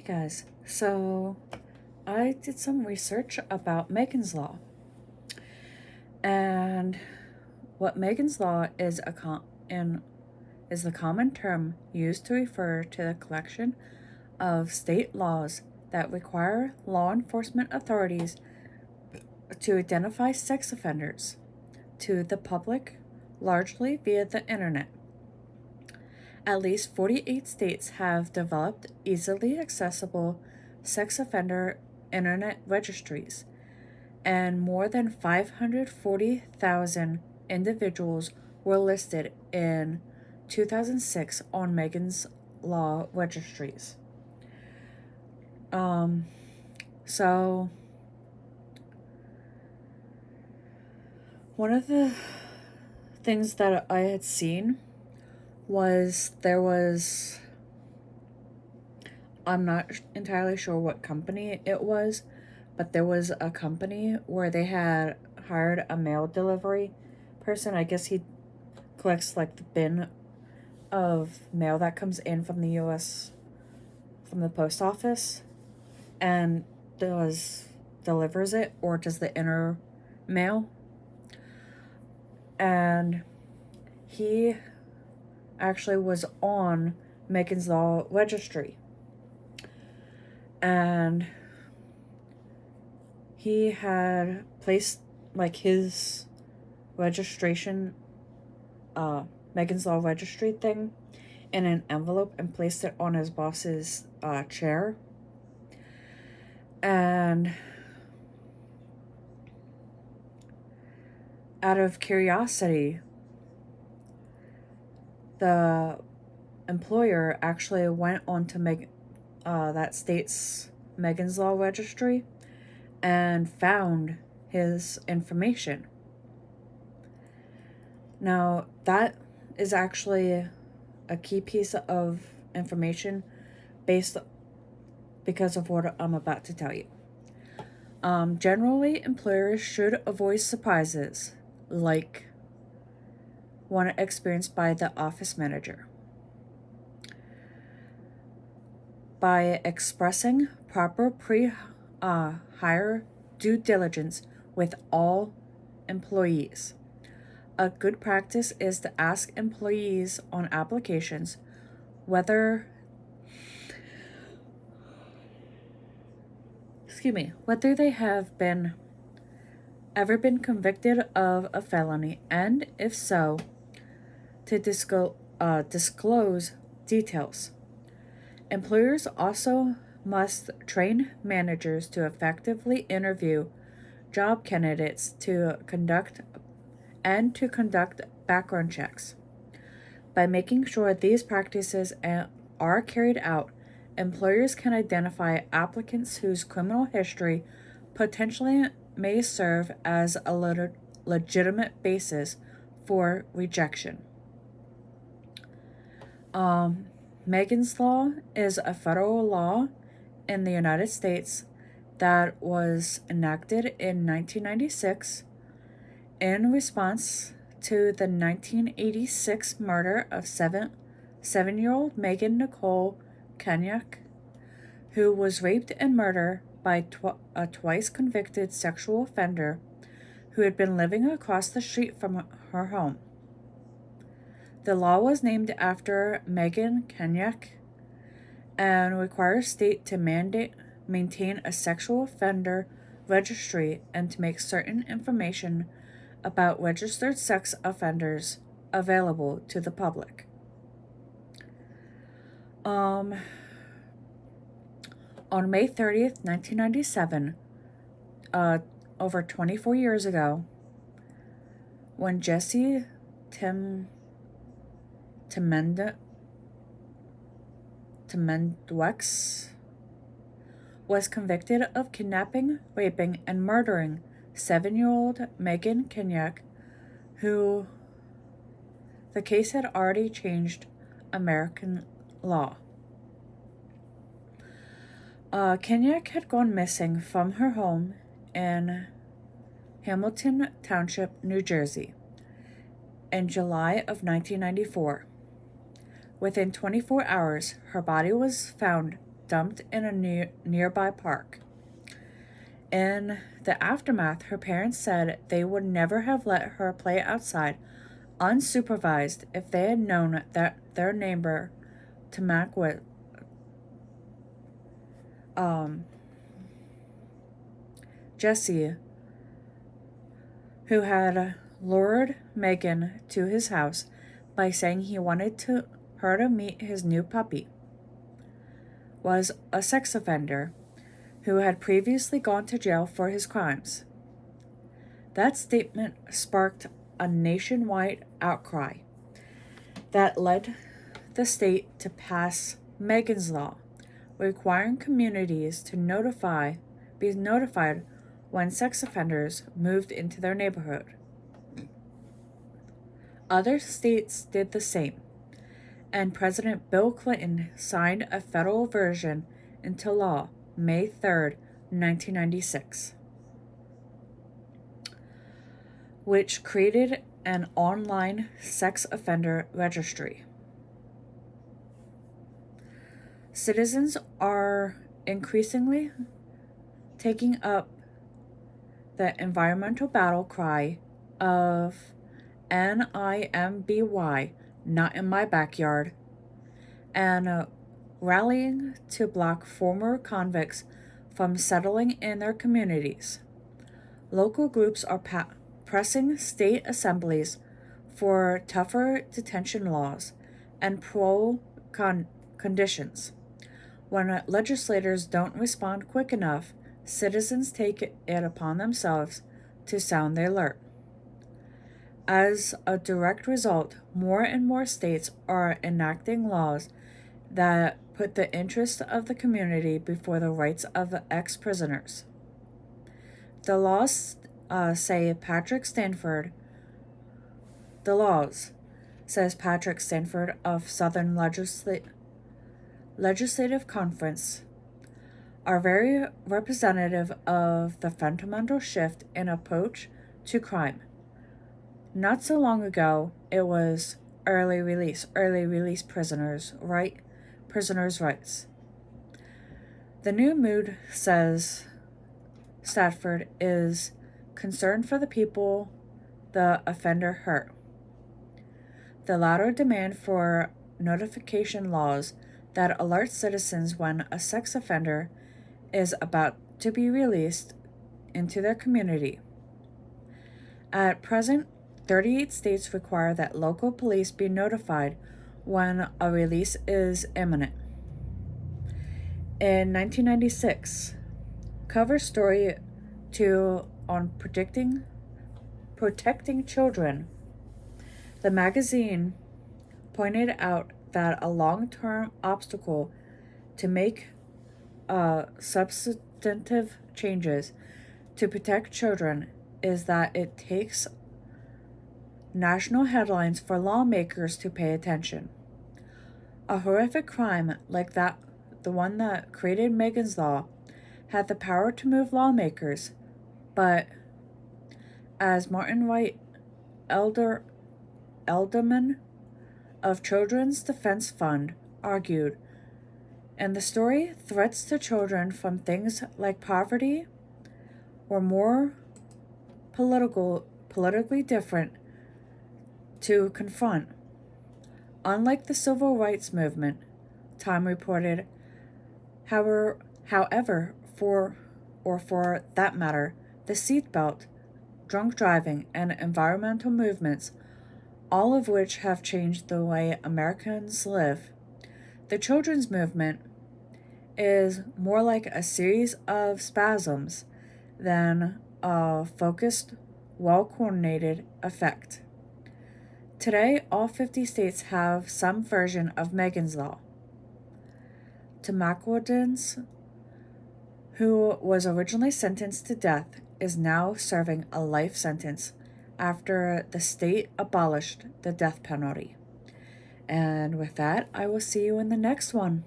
Hey guys, so I did some research about Megan's Law, and what Megan's Law is is the common term used to refer to the collection of state laws that require law enforcement authorities to identify sex offenders to the public, largely via the internet. At least 48 states have developed easily accessible sex offender internet registries, and more than 540,000 individuals were listed in 2006 on Megan's Law registries. So one of the things that I had seen was I'm not entirely sure what company it was, but there was a company where they had hired a mail delivery person. I guess he collects like the bin of mail that comes in from the US, from the post office, and delivers it or does the inner mail. And he actually was on Megan's Law registry. And he had placed like his registration, Megan's Law registry thing in an envelope and placed it on his boss's chair. And out of curiosity, the employer actually went on to make that state's Megan's Law registry and found his information. Now, that is actually a key piece of information because of what I'm about to tell you. Generally, employers should avoid surprises like one experienced by the office manager. By expressing proper pre-hire due diligence with all employees. A good practice is to ask employees on applications whether they have ever been convicted of a felony, and if so, to disclose details. Employers also must train managers to effectively interview job candidates to conduct background checks. By making sure these practices are carried out, employers can identify applicants whose criminal history potentially may serve as a legitimate basis for rejection. Megan's Law is a federal law in the United States that was enacted in 1996 in response to the 1986 murder of seven-year-old Megan Nicole Kenyak, who was raped and murdered by a twice convicted sexual offender who had been living across the street from her home. The law was named after Megan Kenyak and requires state to maintain a sexual offender registry and to make certain information about registered sex offenders available to the public. On May 30th, 1997, over 24 years ago, when Jesse Temendwex was convicted of kidnapping, raping, and murdering 7-year-old Megan Kenyak, who the case had already changed American law. Kenyak had gone missing from her home in Hamilton Township, New Jersey, in July of 1994. Within 24 hours, her body was found dumped in a nearby park. In the aftermath, her parents said they would never have let her play outside unsupervised if they had known that their neighbor, Tamaqua, Jesse, who had lured Megan to his house by saying he wanted her to meet his new puppy, was a sex offender who had previously gone to jail for his crimes. That statement sparked a nationwide outcry that led the state to pass Megan's Law, requiring communities to be notified when sex offenders moved into their neighborhood. Other states did the same, and President Bill Clinton signed a federal version into law May 3, 1996, which created an online sex offender registry. Citizens are increasingly taking up the environmental battle cry of NIMBY, not in my backyard, and rallying to block former convicts from settling in their communities. Local groups are pressing state assemblies for tougher detention laws and parole conditions. When legislators don't respond quick enough, citizens take it upon themselves to sound the alert. As a direct result, more and more states are enacting laws that put the interests of the community before the rights of ex-prisoners. The laws says Patrick Stanford of Southern Legislative Conference, are very representative of the fundamental shift in approach to crime. Not so long ago, it was early release prisoners' rights. The new mood, says Stanford, is concern for the people the offender hurt. The latter demand for notification laws that alert citizens when a sex offender is about to be released into their community. At present, 38 states require that local police be notified when a release is imminent. In 1996, cover story 2 on protecting children, the magazine pointed out that a long-term obstacle to make substantive changes to protect children is that it takes national headlines for lawmakers to pay attention. A horrific crime like the one that created Megan's Law, had the power to move lawmakers, but as Martin White, alderman of Children's Defense Fund, argued, and the story, threats to children from things like poverty were more politically different to confront. Unlike the civil rights movement, Time reported, however, for that matter, the seatbelt, drunk driving, and environmental movements, all of which have changed the way Americans live, the children's movement is more like a series of spasms than a focused, well-coordinated effect. Today, all 50 states have some version of Megan's Law. Tamaqua, who was originally sentenced to death, is now serving a life sentence after the state abolished the death penalty. And with that, I will see you in the next one.